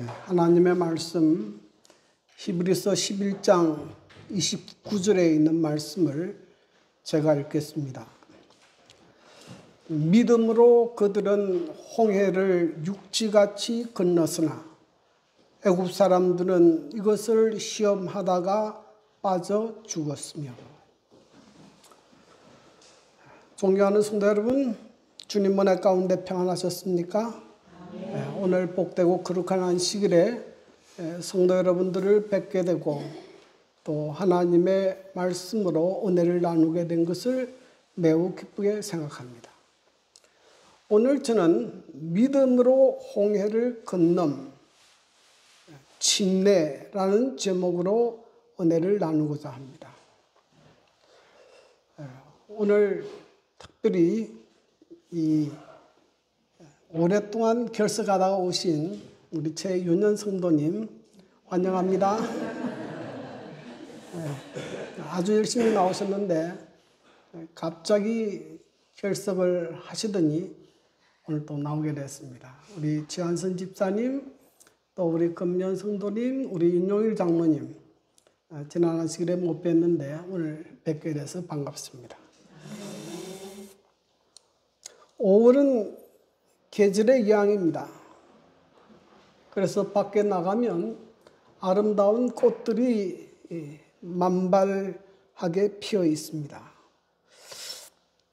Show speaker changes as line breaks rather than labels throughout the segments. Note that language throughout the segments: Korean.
하나님의 말씀 히브리서 11장 29절에 있는 말씀을 제가 읽겠습니다. 믿음으로 그들은 홍해를 육지같이 건넜으나 애굽 사람들은 이것을 시험하다가 빠져 죽었으며. 존경하는 성도 여러분, 주님 은혜 가운데 평안하셨습니까? 오늘 복되고 거룩한 안식일에 성도 여러분들을 뵙게 되고 또 하나님의 말씀으로 은혜를 나누게 된 것을 매우 기쁘게 생각합니다. 오늘 저는 믿음으로 홍해를 건넌 침례라는 제목으로 은혜를 나누고자 합니다. 오늘 특별히 오랫동안 결석하다가 오신 우리 최윤현 성도님 환영합니다. 아주 열심히 나오셨는데 갑자기 결석을 하시더니 오늘 또 나오게 됐습니다. 우리 지한선 집사님, 또 우리 금년 성도님, 우리 윤용일 장로님 지난 안식일에 못 뵀는데 오늘 뵙게 돼서 반갑습니다. 5월은 계절의 이양입니다. 그래서 밖에 나가면 아름다운 꽃들이 만발하게 피어 있습니다.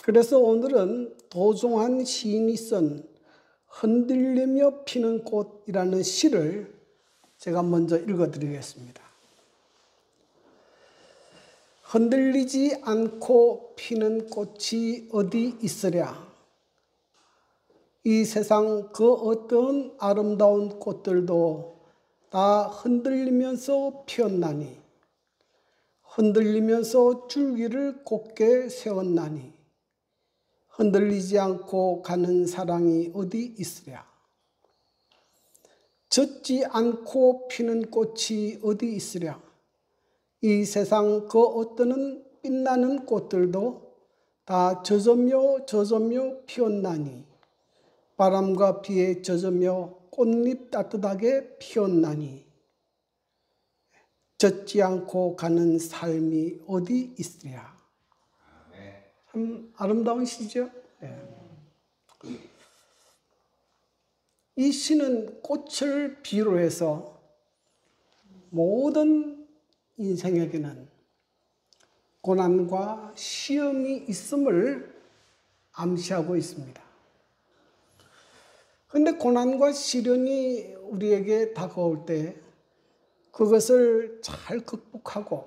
그래서 오늘은 도종환 시인이 쓴 흔들리며 피는 꽃이라는 시를 제가 먼저 읽어드리겠습니다. 흔들리지 않고 피는 꽃이 어디 있으랴. 이 세상 그 어떤 아름다운 꽃들도 다 흔들리면서 피었나니 흔들리면서 줄기를 곧게 세웠나니 흔들리지 않고 가는 사랑이 어디 있으랴. 젖지 않고 피는 꽃이 어디 있으랴. 이 세상 그 어떤 빛나는 꽃들도 다 젖으며 피었나니 바람과 비에 젖으며 꽃잎 따뜻하게 피었나니 젖지 않고 가는 삶이 어디 있으랴. 참 아름다운 시죠. 이 시는 꽃을 비유로 해서 모든 인생에게는 고난과 시험이 있음을 암시하고 있습니다. 그런데 고난과 시련이 우리에게 다가올 때 그것을 잘 극복하고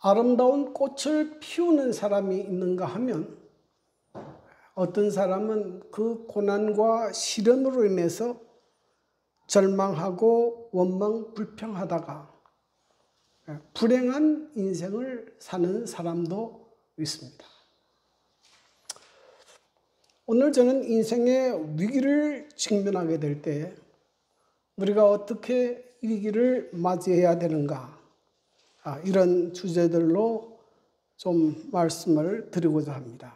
아름다운 꽃을 피우는 사람이 있는가 하면 어떤 사람은 그 고난과 시련으로 인해서 절망하고 원망 불평하다가 불행한 인생을 사는 사람도 있습니다. 오늘 저는 인생의 위기를 직면하게 될 때 우리가 어떻게 위기를 맞이해야 되는가, 이런 주제들로 좀 말씀을 드리고자 합니다.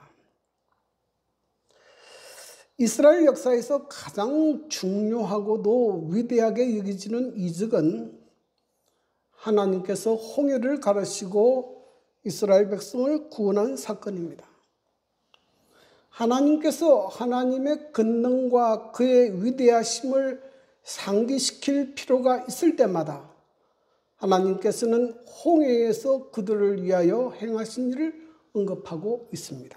이스라엘 역사에서 가장 중요하고도 위대하게 여겨지는 이적은 하나님께서 홍해를 가르시고 이스라엘 백성을 구원한 사건입니다. 하나님께서 하나님의 권능과 그의 위대하심을 상기시킬 필요가 있을 때마다 하나님께서는 홍해에서 그들을 위하여 행하신 일을 언급하고 있습니다.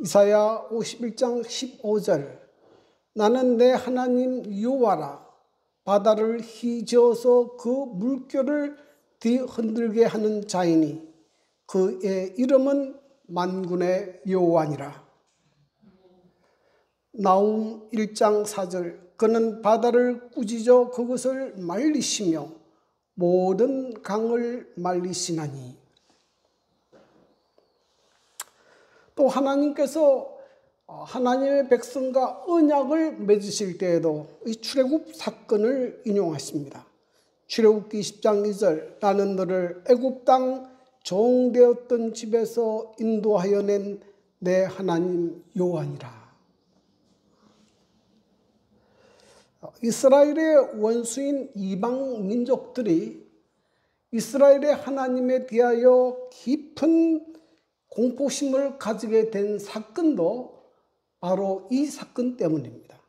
이사야 51장 15절 나는 내 하나님 여호와라. 바다를 휘저어서 그 물결을 뒤흔들게 하는 자이니 그의 이름은 만군의 여호와니라. 나훔 1장 4절 그는 바다를 꾸짖어 그것을 말리시며 모든 강을 말리시나니. 또 하나님께서 하나님의 백성과 언약을 맺으실 때에도 이 출애굽 사건을 인용하십니다. 출애굽기 10장 2절 나는 너를 애굽 땅 종되었던 집에서 인도하여 낸 내 하나님 여호와니라. 이스라엘의 원수인 이방 민족들이 이스라엘의 하나님에 대하여 깊은 공포심을 가지게 된 사건도 바로 이 사건 때문입니다.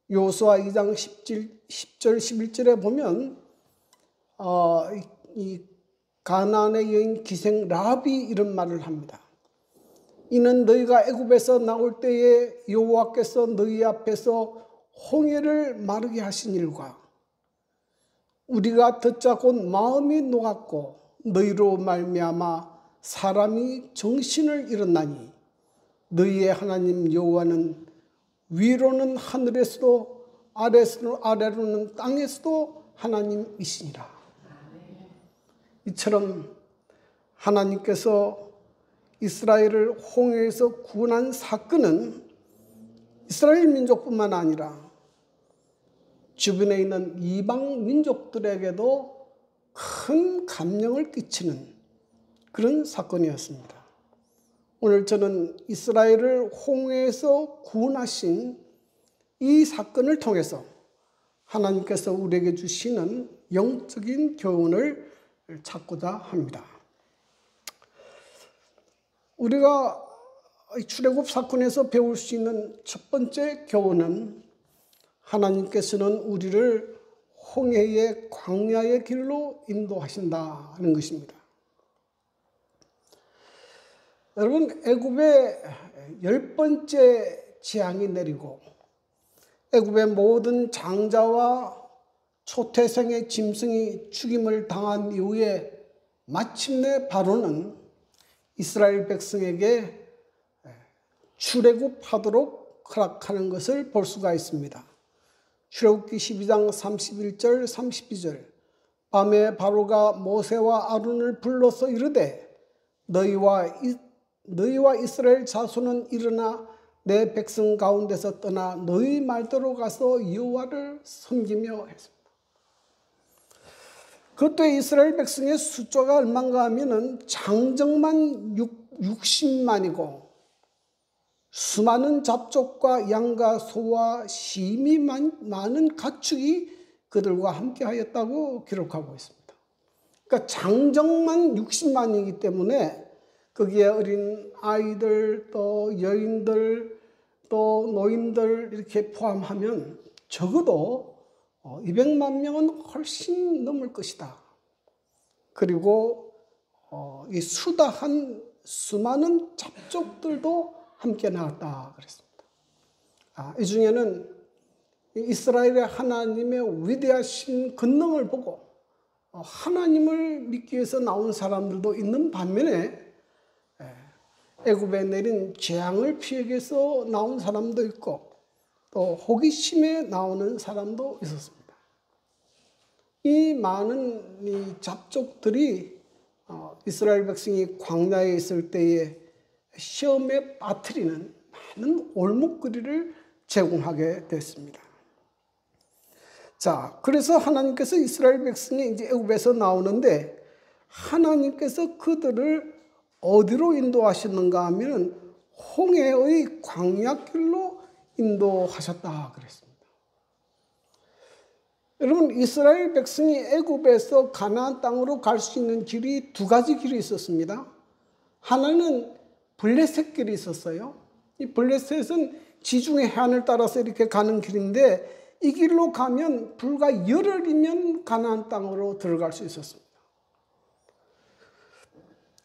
여호수아 2장 10절 11절에 보면 이 가나안의 여인 기생 라합이 이런 말을 합니다. 이는 너희가 애굽에서 나올 때에 여호와께서 너희 앞에서 홍해를 마르게 하신 일과 우리가 듣자 곧 마음이 녹았고 너희로 말미암아 사람이 정신을 잃었나니 너희의 하나님 여호와는 위로는 하늘에서도 아래로는 땅에서도 하나님이시니라. 이처럼 하나님께서 이스라엘을 홍해에서 구원한 사건은 이스라엘 민족뿐만 아니라 주변에 있는 이방 민족들에게도 큰 감명을 끼치는 그런 사건이었습니다. 오늘 저는 이스라엘을 홍해에서 구원하신 이 사건을 통해서 하나님께서 우리에게 주시는 영적인 교훈을 찾고자 합니다. 우리가 출애굽 사건에서 배울 수 있는 첫 번째 교훈은 하나님께서는 우리를 홍해의 광야의 길로 인도하신다는 것입니다. 여러분, 애굽에 10번째 재앙이 내리고 애굽의 모든 장자와 초태생의 짐승이 죽임을 당한 이후에 마침내 바로는 이스라엘 백성에게 출애굽하도록 허락하는 것을 볼 수가 있습니다. 출애굽기 12장 31절 32절 밤에 바로가 모세와 아론을 불러서 이르되 너희와 이스라엘 자손은 일어나 내 백성 가운데서 떠나 너희 말대로 가서 여호와를 섬기며 했습니다. 그것도 이스라엘 백성의 숫자가 얼마인가 하면은 장정만 60만이고 수많은 잡족과 양과 소와 심히 많은 가축이 그들과 함께 하였다고 기록하고 있습니다. 그러니까 장정만 60만이기 때문에 거기에 어린 아이들 또 여인들 또 노인들 이렇게 포함하면 적어도 200만 명은 훨씬 넘을 것이다. 그리고 이 수다한 수많은 잡족들도 함께 나왔다 그랬습니다. 이 중에는 이스라엘의 하나님의 위대하신 권능을 보고 하나님을 믿기 위해서 나온 사람들도 있는 반면에 애굽에 내린 재앙을 피하기 위해서 나온 사람도 있고 또 호기심에 나오는 사람도 있었습니다. 이 많은 이 잡족들이 이스라엘 백성이 광야에 있을 때에 시험에 빠뜨리는 많은 올목거리를 제공하게 됐습니다. 자, 그래서 하나님께서 이스라엘 백성이 이제 애굽에서 나오는데 하나님께서 그들을 어디로 인도하셨는가 하면 홍해의 광야길로 인도하셨다 그랬습니다. 여러분, 이스라엘 백성이 애굽에서 가나안 땅으로 갈 수 있는 길이 두 가지 길이 있었습니다. 하나는 블레셋 길이 있었어요. 이 블레셋은 지중해 해안을 따라서 이렇게 가는 길인데 이 길로 가면 불과 열흘이면 가나안 땅으로 들어갈 수 있었습니다.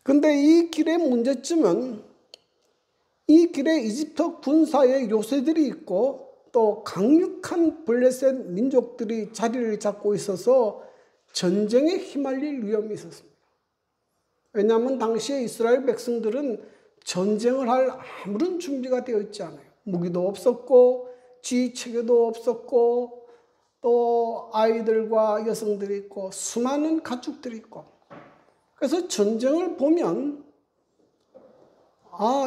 그런데 이 길의 문제점은 이 길에 이집트 군사의 요새들이 있고 또 강력한 블레셋 민족들이 자리를 잡고 있어서 전쟁에 휘말릴 위험이 있었습니다. 왜냐하면 당시에 이스라엘 백성들은 전쟁을 할 아무런 준비가 되어 있지 않아요. 무기도 없었고 지휘체계도 없었고 또 아이들과 여성들이 있고 수많은 가축들이 있고 그래서 전쟁을 보면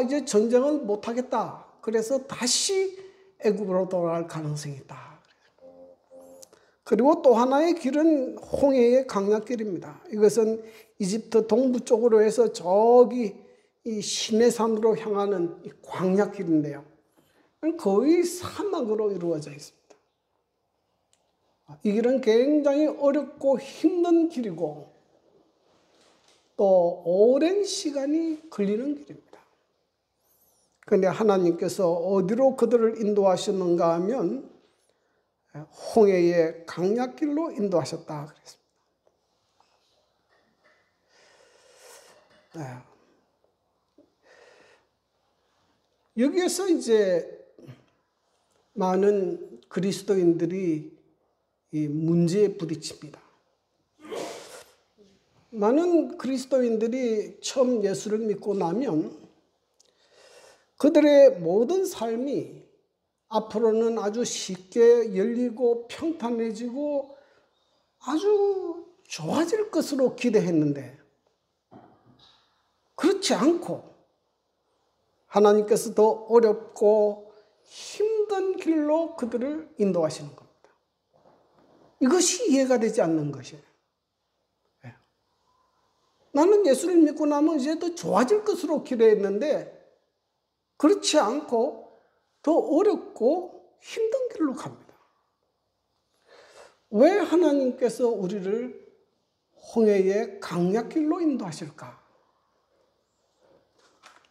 이제 전쟁을 못하겠다. 그래서 다시 애굽으로 돌아갈 가능성이 있다. 그리고 또 하나의 길은 홍해의 강약길입니다. 이것은 이집트 동부 쪽으로 해서 저기 이 시내산으로 향하는 이 광야길인데요. 거의 사막으로 이루어져 있습니다. 이 길은 굉장히 어렵고 힘든 길이고 또 오랜 시간이 걸리는 길입니다. 그런데 하나님께서 어디로 그들을 인도하셨는가 하면 홍해의 강약길로 인도하셨다 그랬습니다. 여기에서 이제 많은 그리스도인들이 이 문제에 부딪힙니다. 많은 그리스도인들이 처음 예수를 믿고 나면 그들의 모든 삶이 앞으로는 아주 쉽게 열리고 평탄해지고 아주 좋아질 것으로 기대했는데 그렇지 않고 하나님께서 더 어렵고 힘든 길로 그들을 인도하시는 겁니다. 이것이 이해가 되지 않는 것이에요. 나는 예수를 믿고 나면 이제 더 좋아질 것으로 기대했는데 그렇지 않고 더 어렵고 힘든 길로 갑니다. 왜 하나님께서 우리를 홍해의 강약길로 인도하실까?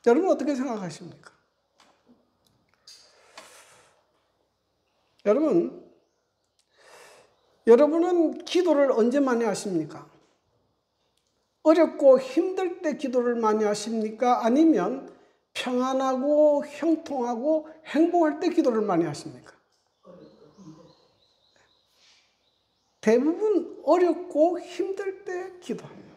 여러분 어떻게 생각하십니까? 여러분은 기도를 언제 많이 하십니까? 어렵고 힘들 때 기도를 많이 하십니까? 아니면 평안하고 형통하고 행복할 때 기도를 많이 하십니까? 대부분 어렵고 힘들 때 기도합니다.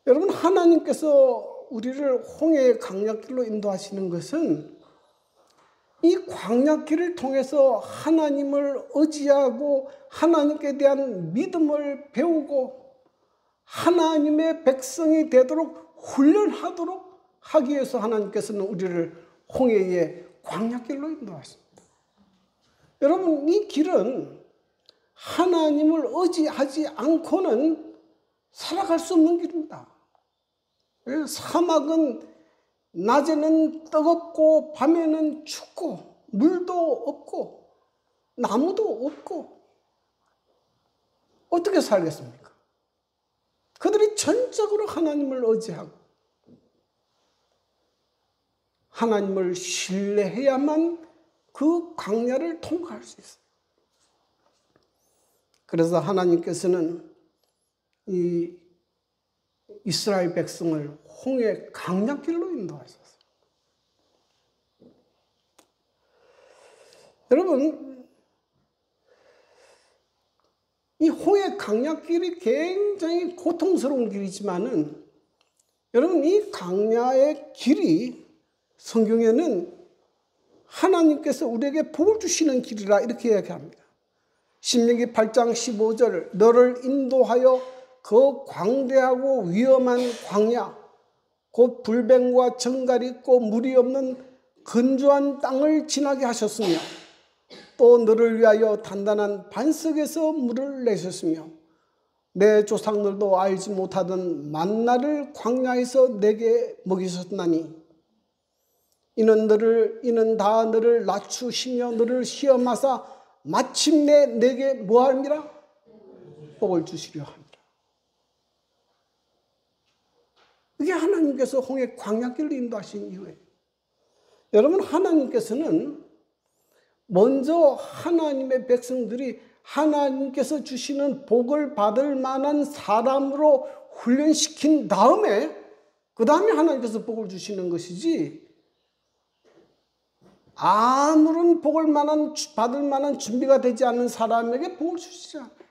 여러분, 하나님께서 우리를 홍해의 강약길로 인도하시는 것은 이 광야길을 통해서 하나님을 의지하고 하나님께 대한 믿음을 배우고 하나님의 백성이 되도록 훈련하도록 하기 위해서 하나님께서는 우리를 홍해의 광야길로 인도하십니다. 여러분, 이 길은 하나님을 의지하지 않고는 살아갈 수 없는 길입니다. 사막은 낮에는 뜨겁고 밤에는 춥고 물도 없고 나무도 없고 어떻게 살겠습니까? 그들이 전적으로 하나님을 의지하고 하나님을 신뢰해야만 그 광야를 통과할 수 있어요. 그래서 하나님께서는 이 이스라엘 백성을 홍해 강약길로 인도하셨어요. 여러분, 이 홍해 강약길이 굉장히 고통스러운 길이지만은 여러분, 이 강야의 길이 성경에는 하나님께서 우리에게 복을 주시는 길이라 이렇게 이야기합니다. 신명기 8장 15절 너를 인도하여 그 광대하고 위험한 광야 곧 불뱀과 정갈이 있고 물이 없는 건조한 땅을 지나게 하셨으며 또 너를 위하여 단단한 반석에서 물을 내셨으며 내 조상들도 알지 못하던 만나를 광야에서 내게 먹이셨나니 이는 다 너를 낮추시며 너를 시험하사 마침내 내게 뭐함이라? 복을 주시려 합니다. 이게 하나님께서 홍해 광야길로 인도하신 이유예요. 여러분, 하나님께서는 먼저 하나님의 백성들이 하나님께서 주시는 복을 받을 만한 사람으로 훈련시킨 다음에 그 다음에 하나님께서 복을 주시는 것이지 아무런 복을 받을 만한 준비가 되지 않는 사람에게 복을 주시지 않아요.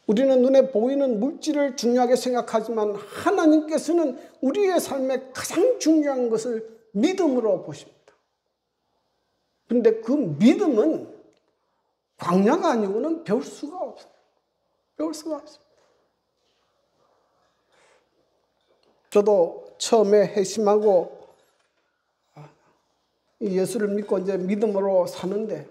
우리는 눈에 보이는 물질을 중요하게 생각하지만 하나님께서는 우리의 삶에 가장 중요한 것을 믿음으로 보십니다. 그런데 그 믿음은 광야가 아니고는 배울 수가 없어요. 배울 수가 없습니다. 저도 처음에 회심하고 예수를 믿고 이제 믿음으로 사는데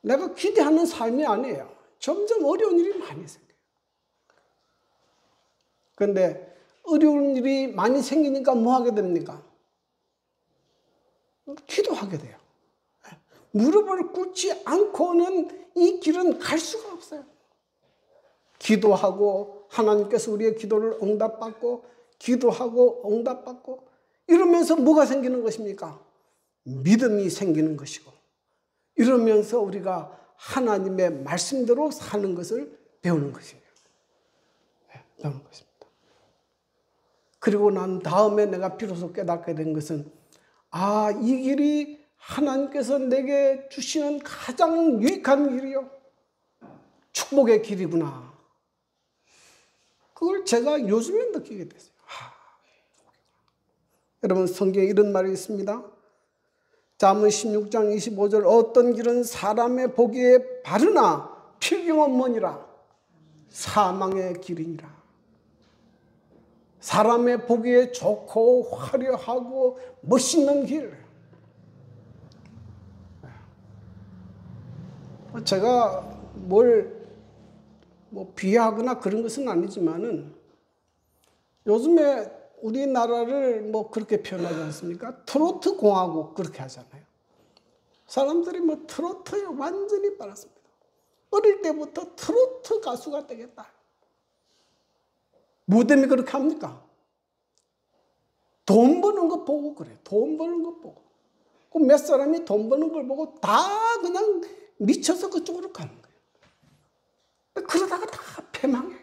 내가 기대하는 삶이 아니에요. 점점 어려운 일이 많이 생겨요. 그런데 어려운 일이 많이 생기니까 뭐 하게 됩니까? 기도하게 돼요. 무릎을 꿇지 않고는 이 길은 갈 수가 없어요. 기도하고 하나님께서 우리의 기도를 응답받고 기도하고 응답받고 이러면서 뭐가 생기는 것입니까? 믿음이 생기는 것이고 이러면서 우리가 하나님의 말씀대로 사는 것을 배우는 것입니다. 배우는 것입니다. 그리고 난 다음에 내가 비로소 깨닫게 된 것은 이 길이 하나님께서 내게 주시는 가장 유익한 길이요. 축복의 길이구나. 그걸 제가 요즘에 느끼게 됐어요. 여러분 성경에 이런 말이 있습니다. 잠언 16장 25절 어떤 길은 사람의 보기에 바르나 필경없느니라 사망의 길이니라. 사람의 보기에 좋고 화려하고 멋있는 길. 제가 뭘 비하하거나 그런 것은 아니지만은 요즘에 우리나라를 그렇게 표현하지 않습니까? 트로트 공화국 그렇게 하잖아요. 사람들이 트로트에 완전히 빠졌습니다. 어릴 때부터 트로트 가수가 되겠다. 뭐 때문에 그렇게 합니까? 돈 버는 거 보고 그래. 돈 버는 거 보고. 그 몇 사람이 돈 버는 걸 보고 다 그냥 미쳐서 그쪽으로 가는 거예요. 그러다가 다 패망해요.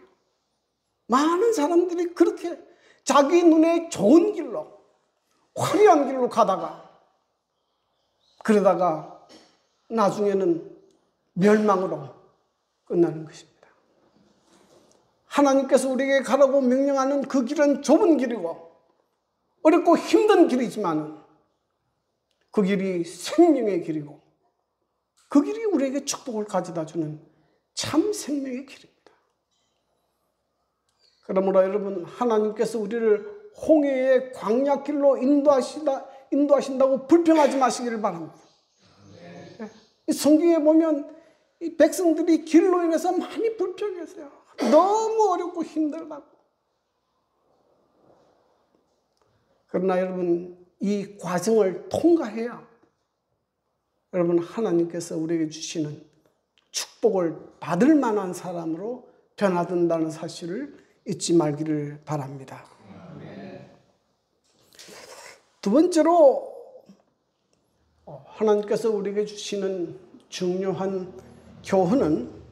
많은 사람들이 그렇게 자기 눈에 좋은 길로, 화려한 길로 가다가 그러다가 나중에는 멸망으로 끝나는 것입니다. 하나님께서 우리에게 가라고 명령하는 그 길은 좁은 길이고 어렵고 힘든 길이지만 그 길이 생명의 길이고 그 길이 우리에게 축복을 가져다 주는 참 생명의 길입니다. 그러므로 여러분 하나님께서 우리를 홍해의 광야길로 인도하신다고 불평하지 마시기를 바랍니다. 이 성경에 보면 이 백성들이 길로 인해서 많이 불평했어요. 너무 어렵고 힘들다고. 그러나 여러분 이 과정을 통과해야 여러분 하나님께서 우리에게 주시는 축복을 받을 만한 사람으로 변화된다는 사실을 잊지 말기를 바랍니다. 두 번째로 하나님께서 우리에게 주시는 중요한 교훈은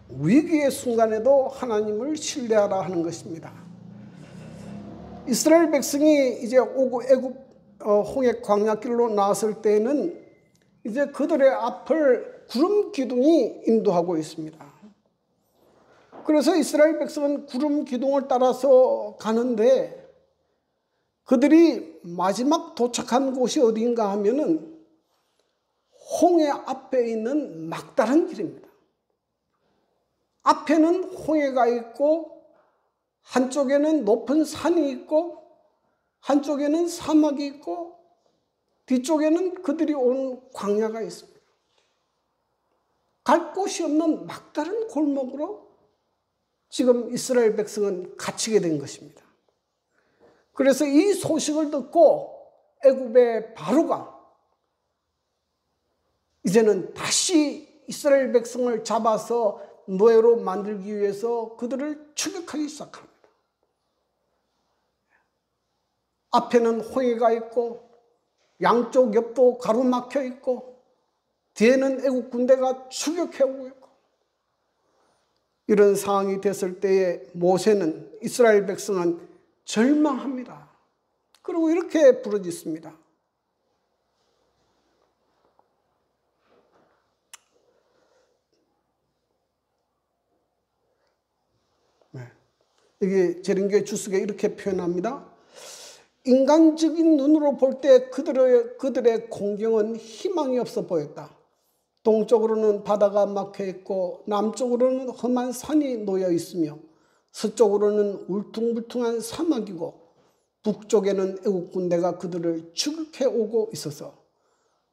위기의 순간에도 하나님을 신뢰하라 하는 것입니다. 이스라엘 백성이 이제 애굽 홍해 광야길로 나왔을 때에는 이제 그들의 앞을 구름 기둥이 인도하고 있습니다. 그래서 이스라엘 백성은 구름 기둥을 따라서 가는데 그들이 마지막 도착한 곳이 어디인가 하면은 홍해 앞에 있는 막다른 길입니다. 앞에는 홍해가 있고 한쪽에는 높은 산이 있고 한쪽에는 사막이 있고 뒤쪽에는 그들이 온 광야가 있습니다. 갈 곳이 없는 막다른 골목으로 지금 이스라엘 백성은 갇히게 된 것입니다. 그래서 이 소식을 듣고 애굽의 바로가 이제는 다시 이스라엘 백성을 잡아서 노예로 만들기 위해서 그들을 추격하기 시작합니다. 앞에는 홍해가 있고 양쪽 옆도 가로막혀 있고 뒤에는 애국 군대가 추격해오고 있고 이런 상황이 됐을 때에 모세는 이스라엘 백성은 절망합니다. 그리고 이렇게 부르짖습니다. 이게 재림교회 주석에 이렇게 표현합니다. 인간적인 눈으로 볼 때 그들의 공경은 희망이 없어 보였다. 동쪽으로는 바다가 막혀 있고 남쪽으로는 험한 산이 놓여 있으며 서쪽으로는 울퉁불퉁한 사막이고 북쪽에는 애국 군대가 그들을 추격해 오고 있어서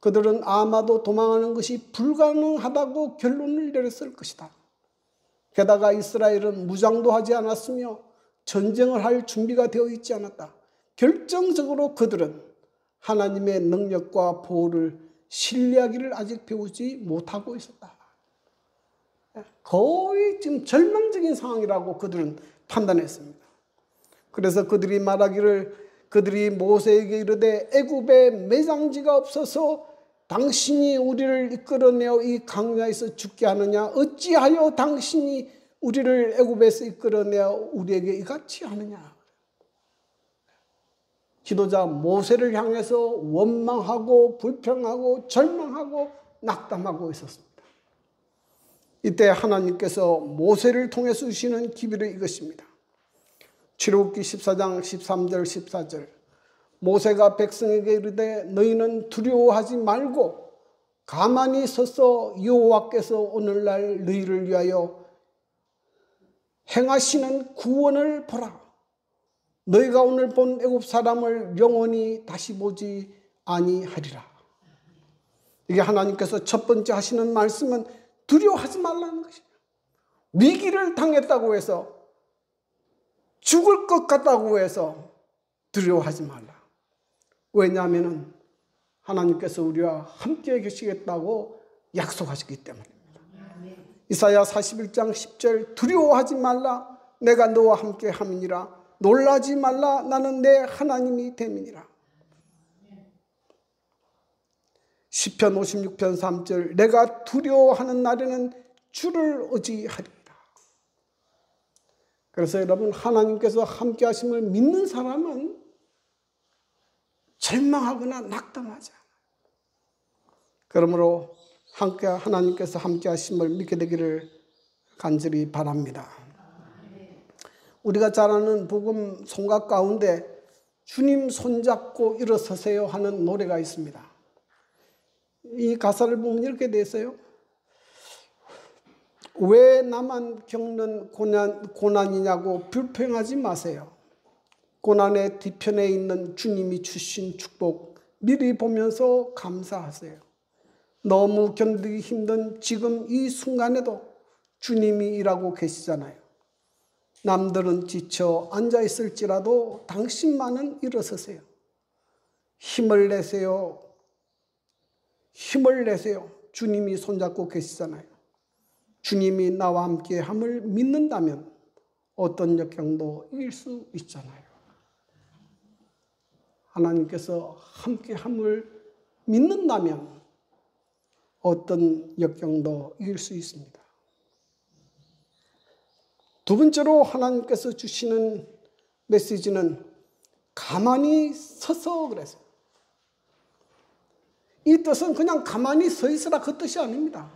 그들은 아마도 도망하는 것이 불가능하다고 결론을 내렸을 것이다. 게다가 이스라엘은 무장도 하지 않았으며 전쟁을 할 준비가 되어 있지 않았다. 결정적으로 그들은 하나님의 능력과 보호를 신뢰하기를 아직 배우지 못하고 있었다. 거의 지금 절망적인 상황이라고 그들은 판단했습니다. 그래서 그들이 말하기를, 그들이 모세에게 이르되 애굽에 매장지가 없어서 당신이 우리를 이끌어내어 이 강야에서 죽게 하느냐? 어찌하여 당신이 우리를 애굽에서 이끌어내어 우리에게 이같이 하느냐? 지도자 모세를 향해서 원망하고 불평하고 절망하고 낙담하고 있었습니다. 이때 하나님께서 모세를 통해서 주시는 기별이 이것입니다. 출애굽기 14장 13절 14절 모세가 백성에게 이르되 너희는 두려워하지 말고 가만히 서서 여호와께서 오늘날 너희를 위하여 행하시는 구원을 보라. 너희가 오늘 본 애굽 사람을 영원히 다시 보지 아니하리라. 이게 하나님께서 첫 번째 하시는 말씀은 두려워하지 말라는 것이에요. 위기를 당했다고 해서, 죽을 것 같다고 해서 두려워하지 말라. 왜냐하면 하나님께서 우리와 함께 계시겠다고 약속하셨기 때문입니다. 이사야 41장 10절 두려워하지 말라. 내가 너와 함께 함이니라. 놀라지 말라. 나는 내 하나님이 됨이니라. 시편 56편 3절 내가 두려워하는 날에는 주를 의지하리라. 그래서 여러분, 하나님께서 함께 하심을 믿는 사람은 절망하거나 낙담하지 않아요. 그러므로 하나님께서 함께 하심을 믿게 되기를 간절히 바랍니다. 우리가 잘 아는 복음 송가 가운데 주님 손잡고 일어서세요 하는 노래가 있습니다. 이 가사를 보면 이렇게 돼 있어요. 왜 나만 겪는 고난이냐고 불평하지 마세요. 고난의 뒤편에 있는 주님이 주신 축복 미리 보면서 감사하세요. 너무 견디기 힘든 지금 이 순간에도 주님이 일하고 계시잖아요. 남들은 지쳐 앉아있을지라도 당신만은 일어서세요. 힘을 내세요. 힘을 내세요. 주님이 손잡고 계시잖아요. 주님이 나와 함께 함을 믿는다면 어떤 역경도 이길 수 있잖아요. 하나님께서 함께 함을 믿는다면 어떤 역경도 이길 수 있습니다. 두 번째로 하나님께서 주시는 메시지는 가만히 서서 그랬어요. 이 뜻은 그냥 가만히 서 있으라 그 뜻이 아닙니다.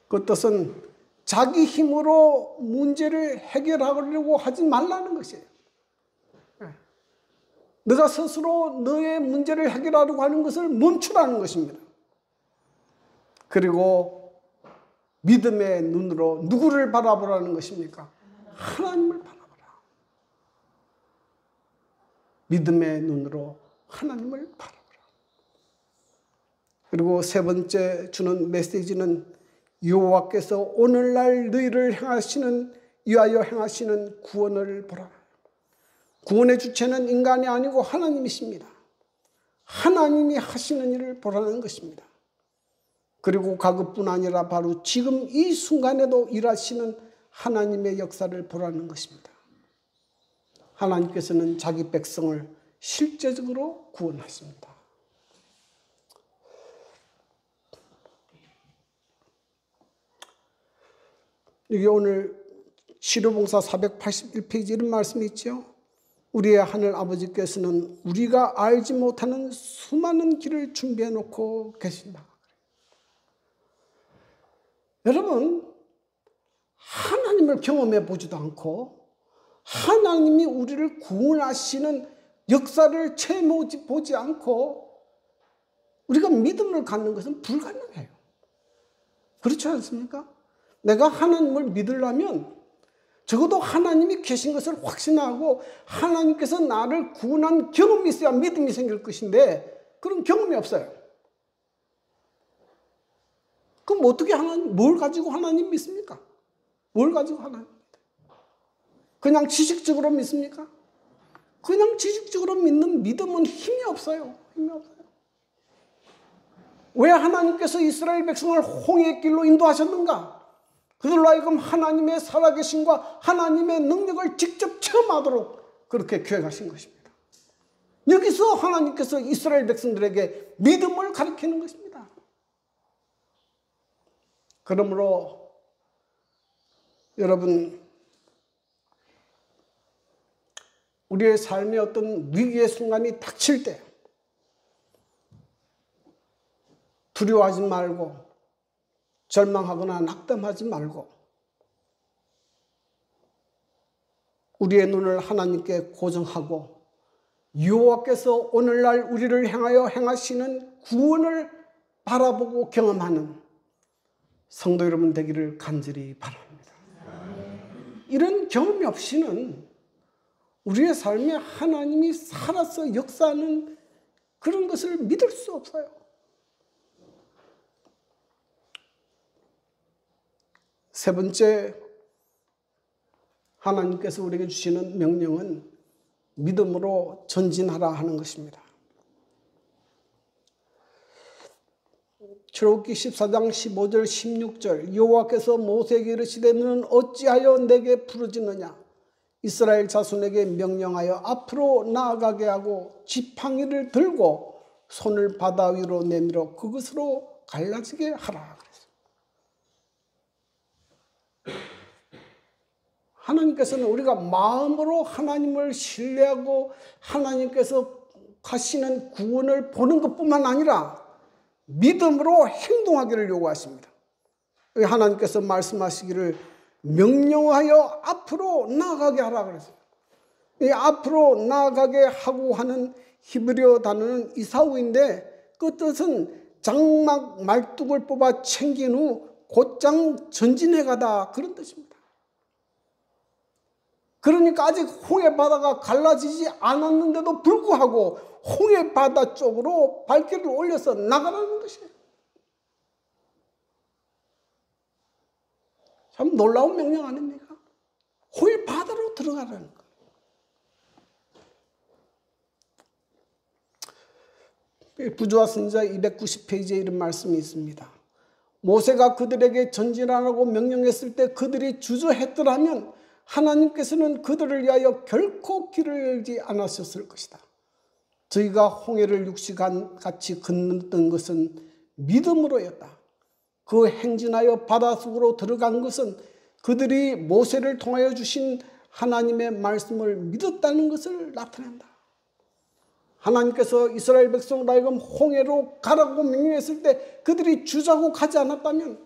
그 뜻은 자기 힘으로 문제를 해결하려고 하지 말라는 것이에요. 너가 스스로 너의 문제를 해결하려고 하는 것을 멈추라는 것입니다. 그리고 믿음의 눈으로 누구를 바라보라는 것입니까? 하나님을 바라보라. 믿음의 눈으로 하나님을 바라보라. 그리고 세 번째 주는 메시지는 여호와께서 오늘날 너희를 위하여 행하시는 구원을 보라. 구원의 주체는 인간이 아니고 하나님이십니다. 하나님이 하시는 일을 보라는 것입니다. 그리고 그것뿐 아니라 바로 지금 이 순간에도 일하시는 하나님의 역사를 보라는 것입니다. 하나님께서는 자기 백성을 실제적으로 구원하십니다. 여기 오늘 치료봉사 481페이지 이런 말씀이 있죠. 우리의 하늘 아버지께서는 우리가 알지 못하는 수많은 길을 준비해 놓고 계신다. 여러분, 하나님을 경험해 보지도 않고 하나님이 우리를 구원하시는 역사를 체험해 보지 않고 우리가 믿음을 갖는 것은 불가능해요. 그렇지 않습니까? 내가 하나님을 믿으려면 적어도 하나님이 계신 것을 확신하고 하나님께서 나를 구원한 경험이 있어야 믿음이 생길 것인데 그런 경험이 없어요. 그럼 어떻게 뭘 가지고 하나님 믿습니까? 뭘 가지고 하나님 믿어요? 그냥 지식적으로 믿습니까? 그냥 지식적으로 믿는 믿음은 힘이 없어요. 힘이 없어요. 왜 하나님께서 이스라엘 백성을 홍해의 길로 인도하셨는가? 그들로 하여금 하나님의 살아계심과 하나님의 능력을 직접 체험하도록 그렇게 계획하신 것입니다. 여기서 하나님께서 이스라엘 백성들에게 믿음을 가르치는 것입니다. 그러므로 여러분, 우리의 삶의 어떤 위기의 순간이 닥칠 때 두려워하지 말고 절망하거나 낙담하지 말고 우리의 눈을 하나님께 고정하고 여호와께서 오늘날 우리를 향하여 행하시는 구원을 바라보고 경험하는 성도 여러분 되기를 간절히 바랍니다. 이런 경험이 없이는 우리의 삶에 하나님이 살아서 역사하는 그런 것을 믿을 수 없어요. 세 번째, 하나님께서 우리에게 주시는 명령은 믿음으로 전진하라 하는 것입니다. 출애굽기 14장 15절 16절 여호와께서 모세에게 이르시되 너는 어찌하여 내게 부르짖느냐 이스라엘 자손에게 명령하여 앞으로 나아가게 하고 지팡이를 들고 손을 바다 위로 내밀어 그것으로 갈라지게 하라. 하나님께서는 우리가 마음으로 하나님을 신뢰하고 하나님께서 하시는 구원을 보는 것뿐만 아니라 믿음으로 행동하기를 요구하십니다. 하나님께서 말씀하시기를 명령하여 앞으로 나아가게 하라 그랬어요. 이 앞으로 나아가게 하고 하는 히브리어 단어는 이사우인데 그 뜻은 장막 말뚝을 뽑아 챙긴 후 곧장 전진해 가다 그런 뜻입니다. 그러니까 아직 홍해 바다가 갈라지지 않았는데도 불구하고 홍해 바다 쪽으로 발길을 올려서 나가라는 것이에요. 참 놀라운 명령 아닙니까? 홍해 바다로 들어가라는 거. 부조와 선지자 290페이지에 이런 말씀이 있습니다. 모세가 그들에게 전진하라고 명령했을 때 그들이 주저했더라면 하나님께서는 그들을 위하여 결코 길을 열지 않으셨을 것이다. 저희가 홍해를 육시같이 건넜던 것은 믿음으로였다. 그 행진하여 바닷속으로 들어간 것은 그들이 모세를 통하여 주신 하나님의 말씀을 믿었다는 것을 나타낸다. 하나님께서 이스라엘 백성을 하여금 홍해로 가라고 명령했을 때 그들이 주저하고 가지 않았다면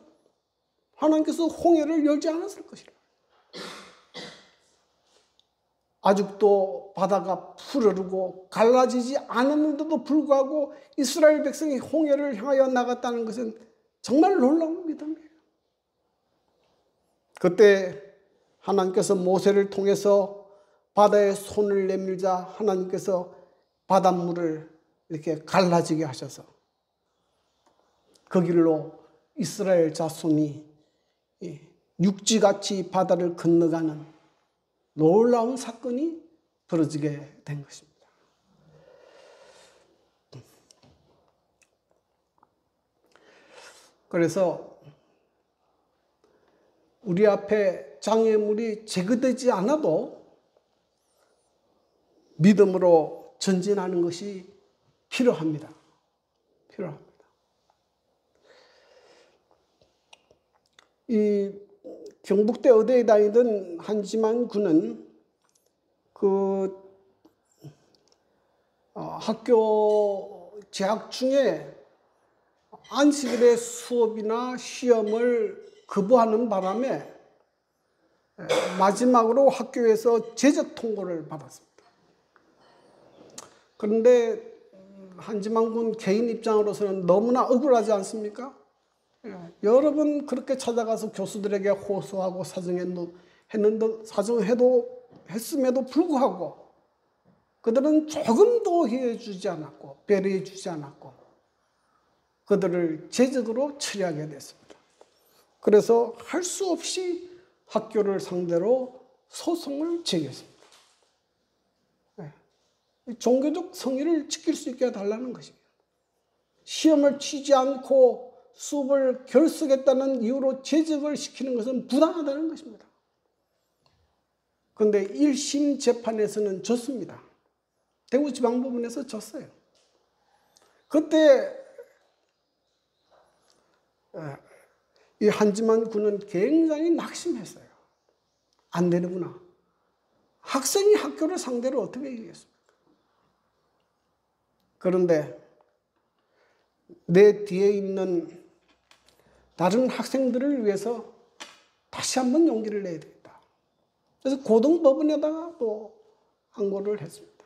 하나님께서 홍해를 열지 않았을 것이다. 아직도 바다가 푸르르고 갈라지지 않았는데도 불구하고 이스라엘 백성이 홍해를 향하여 나갔다는 것은 정말 놀라운 믿음이에요. 그때 하나님께서 모세를 통해서 바다에 손을 내밀자 하나님께서 바닷물을 이렇게 갈라지게 하셔서 그 길로 이스라엘 자손이 육지같이 바다를 건너가는 놀라운 사건이 벌어지게 된 것입니다. 그래서 우리 앞에 장애물이 제거되지 않아도 믿음으로 전진하는 것이 필요합니다. 필요합니다. 이 경북대 의대에 다니던 한지만 군은 학교 재학 중에 안식일에 수업이나 시험을 거부하는 바람에 마지막으로 학교에서 제적 통고를 받았습니다. 그런데 한지만 군 개인 입장으로서는 너무나 억울하지 않습니까? 여러 번 그렇게 찾아가서 교수들에게 호소하고 했음에도 불구하고 그들은 조금도 해주지 않았고 배려해 주지 않았고 그들을 제적으로 처리하게 됐습니다. 그래서 할 수 없이 학교를 상대로 소송을 제기했습니다. 종교적 성의를 지킬 수 있게 해달라는 것입니다. 시험을 치지 않고 수업을 결석했다는 이유로 제적을 시키는 것은 부당하다는 것입니다. 그런데 1심 재판에서는 졌습니다. 대구지방법원에서 졌어요. 그때 이 한지만 군은 굉장히 낙심했어요. 안 되는구나. 학생이 학교를 상대로 어떻게 이기겠습니까? 그런데 내 뒤에 있는 다른 학생들을 위해서 다시 한번 용기를 내야 되겠다. 그래서 고등법원에다가 또 항고를 했습니다.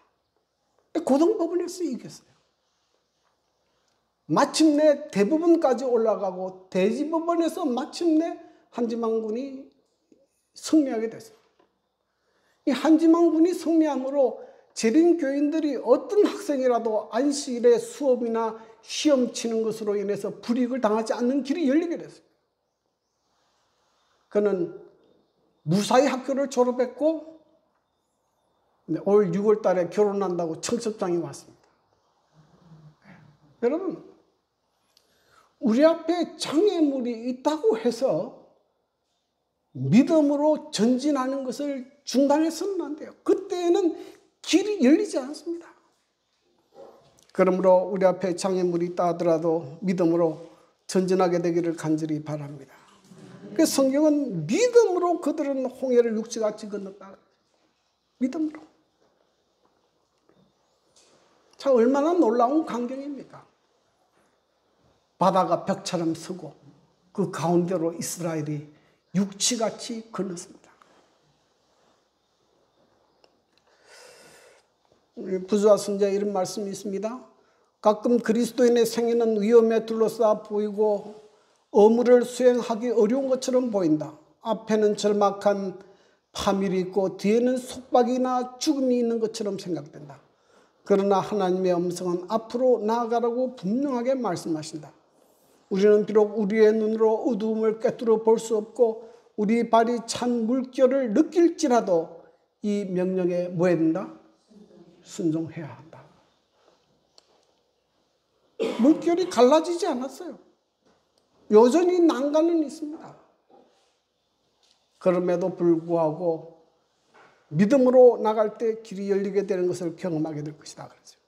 고등법원에서 이겼어요. 마침내 대법원까지 올라가고 대지법원에서 마침내 한지만 군이 승리하게 됐어요. 이 한지만 군이 승리함으로 재림 교인들이 어떤 학생이라도 안식일에 수업이나 시험 치는 것으로 인해서 불이익을 당하지 않는 길이 열리게 됐어요. 그는 무사히 학교를 졸업했고 올 6월 달에 결혼한다고 청첩장이 왔습니다. 여러분, 우리 앞에 장애물이 있다고 해서 믿음으로 전진하는 것을 중단해서는 안 돼요. 그때에는 길이 열리지 않습니다. 그러므로 우리 앞에 장애물이 있다 하더라도 믿음으로 전진하게 되기를 간절히 바랍니다. 그 성경은 믿음으로 그들은 홍해를 육지같이 건넜다. 믿음으로. 자, 얼마나 놀라운 광경입니까? 바다가 벽처럼 서고 그 가운데로 이스라엘이 육지같이 건넜습니다. 부조와 순자에 이런 말씀이 있습니다. 가끔 그리스도인의 생애는 위험에 둘러싸 보이고 의무를 수행하기 어려운 것처럼 보인다. 앞에는 절막한 파멸이 있고 뒤에는 속박이나 죽음이 있는 것처럼 생각된다. 그러나 하나님의 음성은 앞으로 나아가라고 분명하게 말씀하신다. 우리는 비록 우리의 눈으로 어두움을 꿰뚫어 볼 수 없고 우리 발이 찬 물결을 느낄지라도 이 명령에 뭐 해야 된다? 순종해야 한다. 물결이 갈라지지 않았어요. 여전히 난간은 있습니다. 그럼에도 불구하고 믿음으로 나갈 때 길이 열리게 되는 것을 경험하게 될 것이다. 그러죠.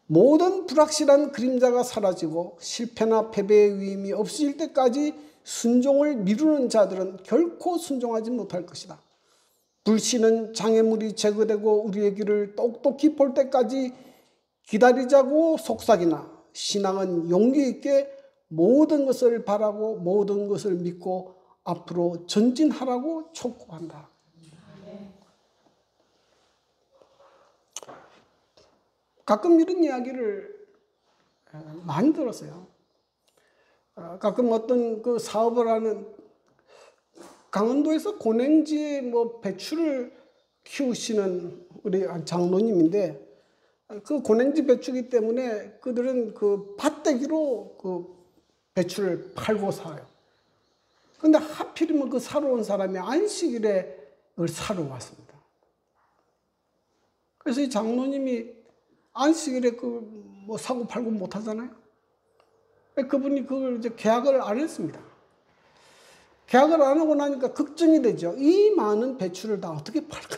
모든 불확실한 그림자가 사라지고 실패나 패배의 위임이 없어질 때까지 순종을 미루는 자들은 결코 순종하지 못할 것이다. 불신은 장애물이 제거되고 우리의 길을 똑똑히 볼 때까지 기다리자고 속삭이나 신앙은 용기 있게 모든 것을 바라고 모든 것을 믿고 앞으로 전진하라고 촉구한다. 가끔 이런 이야기를 많이 들었어요. 가끔 어떤 그 사업을 하는 강원도에서 고냉지에 뭐 배추를 키우시는 우리 장로님인데 그 고냉지 배추기 때문에 그들은 그 밭대기로 그 배추를 팔고 사요. 근데 하필이면 그 사러 온 사람이 안식일에 그걸 사러 왔습니다. 그래서 이 장로님이 안식일에 그 뭐 사고 팔고 못 하잖아요. 그분이 그걸 이제 계약을 안 했습니다. 계약을 안 하고 나니까 걱정이 되죠. 이 많은 배추를 다 어떻게 팔까?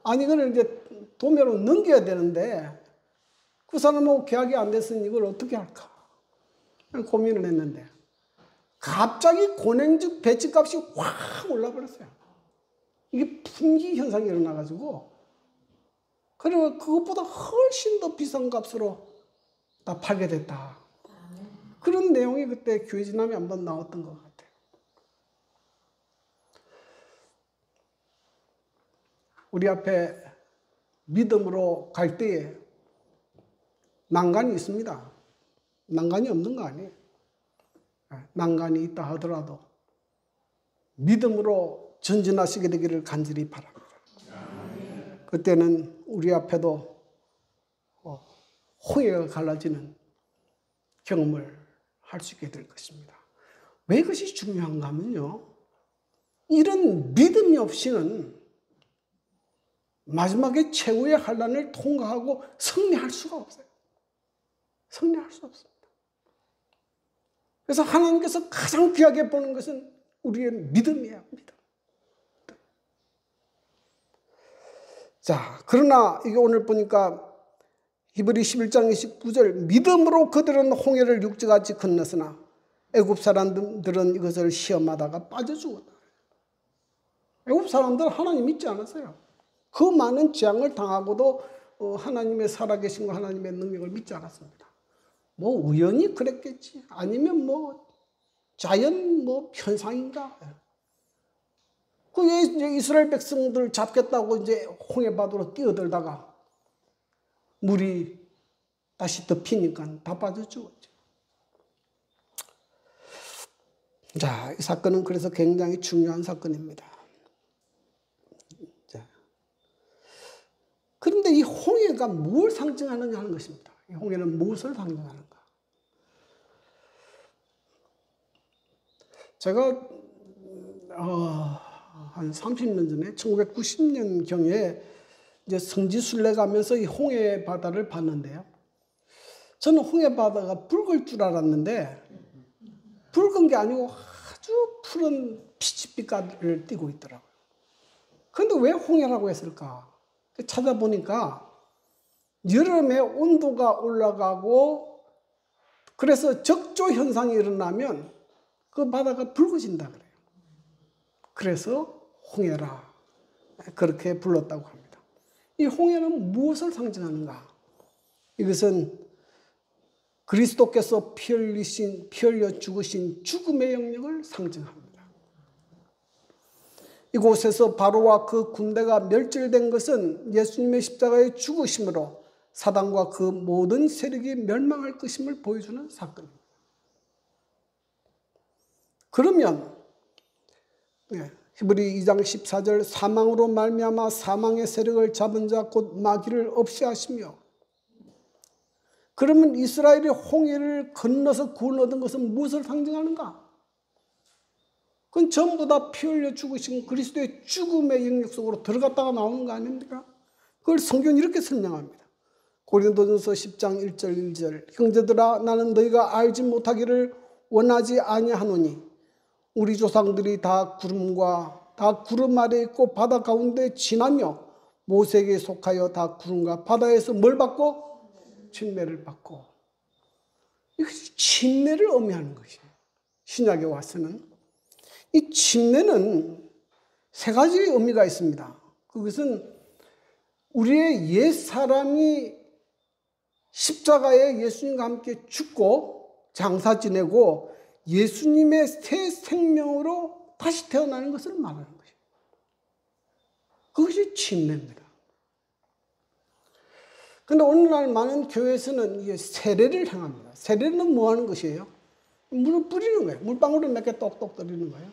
아니, 이걸 이제 도매로 넘겨야 되는데 그 사람하고 계약이 안 됐으니 이걸 어떻게 할까? 고민을 했는데 갑자기 고냉지 배추값이 확 올라버렸어요. 이게 품귀 현상이 일어나가지고 그리고 그것보다 훨씬 더 비싼 값으로 다 팔게 됐다. 그런 내용이 그때 교회 지남에 한번 나왔던 것 같아요. 우리 앞에 믿음으로 갈 때에 난간이 있습니다. 난간이 없는 거 아니에요. 난간이 있다 하더라도 믿음으로 전진하시게 되기를 간절히 바랍니다. 그때는 우리 앞에도 홍해가 갈라지는 경험을 할 수 있게 될 것입니다. 왜 그것이 중요한가 하면요. 이런 믿음이 없이는 마지막에 최후의 환난을 통과하고 승리할 수가 없어요. 승리할 수 없습니다. 그래서 하나님께서 가장 귀하게 보는 것은 우리의 믿음이에요. 믿음. 자, 그러나 이게 오늘 보니까 히브리 11장 29절 믿음으로 그들은 홍해를 육지같이 건넜으나 애굽 사람들은 이것을 시험하다가 빠져 죽었다. 애굽 사람들은 하나님 믿지 않았어요. 그 많은 재앙을 당하고도 하나님의 살아계신 거 하나님의 능력을 믿지 않았습니다. 뭐 우연히 그랬겠지. 아니면 뭐 자연 뭐 현상인가. 그 이스라엘 백성들 잡겠다고 이제 홍해바다로 뛰어들다가 물이 다시 덮이니까 다 빠져 죽었죠. 자, 이 사건은 그래서 굉장히 중요한 사건입니다. 자, 그런데 이 홍해가 뭘 상징하느냐 하는 것입니다. 이 홍해는 무엇을 상징하는가? 제가 한 30년 전에 1990년경에 이제 성지순례 가면서 이 홍해 바다를 봤는데요. 저는 홍해 바다가 붉을 줄 알았는데 붉은 게 아니고 아주 푸른 피치빛깔을 띠고 있더라고요. 그런데 왜 홍해라고 했을까? 찾아보니까 여름에 온도가 올라가고 그래서 적조 현상이 일어나면 그 바다가 붉어진다 그래요. 그래서 홍해라 그렇게 불렀다고 합니다. 이 홍해는 무엇을 상징하는가? 이것은 그리스도께서 피 흘려 죽으신 죽음의 영역을 상징합니다. 이곳에서 바로와 그 군대가 멸절된 것은 예수님의 십자가의 죽으심으로 사단과 그 모든 세력이 멸망할 것임을 보여주는 사건입니다. 그러면 히브리 2장 14절 사망으로 말미암아 사망의 세력을 잡은 자 곧 마귀를 없이 하시며 그러면 이스라엘이 홍해를 건너서 구원 얻은 것은 무엇을 상징하는가? 그건 전부 다 피 흘려 죽으신 그리스도의 죽음의 영역 속으로 들어갔다가 나오는 거 아닙니까? 그걸 성경은 이렇게 설명합니다. 고린도전서 10장 1절 1절 형제들아 나는 너희가 알지 못하기를 원하지 아니하노니 우리 조상들이 다 구름 아래 있고 바다 가운데 지나며 모세에게 속하여 다 구름과 바다에서 뭘 받고? 침례를 받고. 이것이 침례를 의미하는 것이에요. 신약에 와서는. 이 침례는 세 가지 의미가 있습니다. 그것은 우리의 옛사람이 십자가에 예수님과 함께 죽고 장사 지내고 예수님의 새 생명으로 다시 태어나는 것을 말하는 것이에요. 그것이 침례입니다. 그런데 오늘날 많은 교회에서는 이게 세례를 행합니다. 세례는 뭐 하는 것이에요? 물을 뿌리는 거예요. 물방울을 몇 개 똑똑 떨리는 거예요.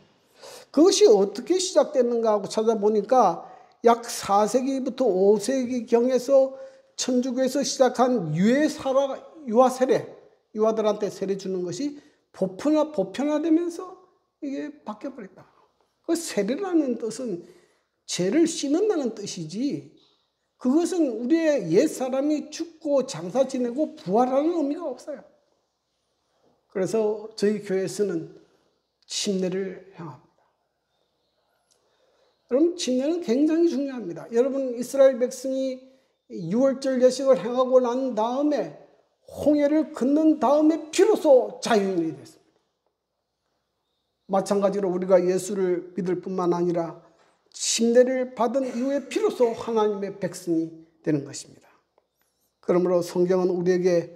그것이 어떻게 시작됐는가 하고 찾아보니까 약 4세기부터 5세기경에서 천주교에서 시작한 유아 세례, 유아들한테 세례 주는 것이 보편화되면서 이게 바뀌어버렸다. 그 세례라는 뜻은 죄를 씻는다는 뜻이지 그것은 우리의 옛사람이 죽고 장사 지내고 부활하는 의미가 없어요. 그래서 저희 교회에서는 침례를 행합니다. 여러분 침례는 굉장히 중요합니다. 여러분 이스라엘 백성이 6월절 예식을 행하고 난 다음에 홍해를 건넌 다음에 비로소 자유인이 됐습니다. 마찬가지로 우리가 예수를 믿을 뿐만 아니라 침례를 받은 이후에 비로소 하나님의 백성이 되는 것입니다. 그러므로 성경은 우리에게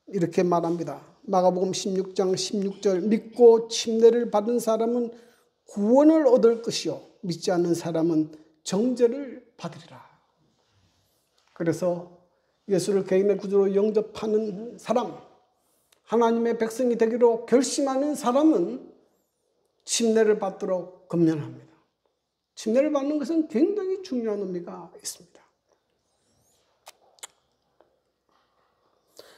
이렇게 말합니다. 마가복음 16장 16절 믿고 침례를 받은 사람은 구원을 얻을 것이요 믿지 않는 사람은 정죄를 받으리라. 그래서 예수를 개인의 구주로 영접하는 사람, 하나님의 백성이 되기로 결심하는 사람은 침례를 받도록 권면합니다. 침례를 받는 것은 굉장히 중요한 의미가 있습니다.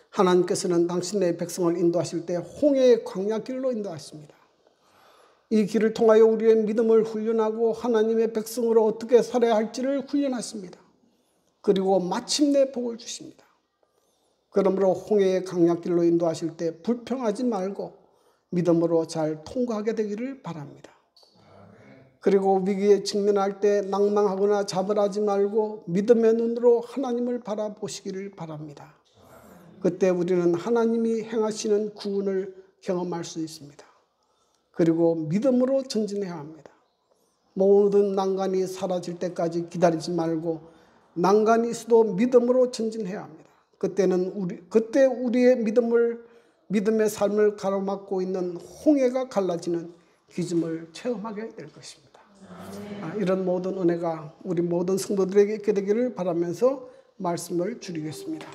하나님께서는 당신의 백성을 인도하실 때 홍해의 광야길로 인도하십니다. 이 길을 통하여 우리의 믿음을 훈련하고 하나님의 백성으로 어떻게 살아야 할지를 훈련하십니다. 그리고 마침내 복을 주십니다. 그러므로 홍해의 강약길로 인도하실 때 불평하지 말고 믿음으로 잘 통과하게 되기를 바랍니다. 그리고 위기에 직면할 때 낭망하거나 자벌하지 말고 믿음의 눈으로 하나님을 바라보시기를 바랍니다. 그때 우리는 하나님이 행하시는 구원을 경험할 수 있습니다. 그리고 믿음으로 전진해야 합니다. 모든 난간이 사라질 때까지 기다리지 말고 난간이 있어도 믿음으로 전진해야 합니다. 그때 우리의 믿음의 삶을 가로막고 있는 홍해가 갈라지는 기쁨을 체험하게 될 것입니다. 이런 모든 은혜가 우리 모든 성도들에게 있게 되기를 바라면서 말씀을 줄이겠습니다.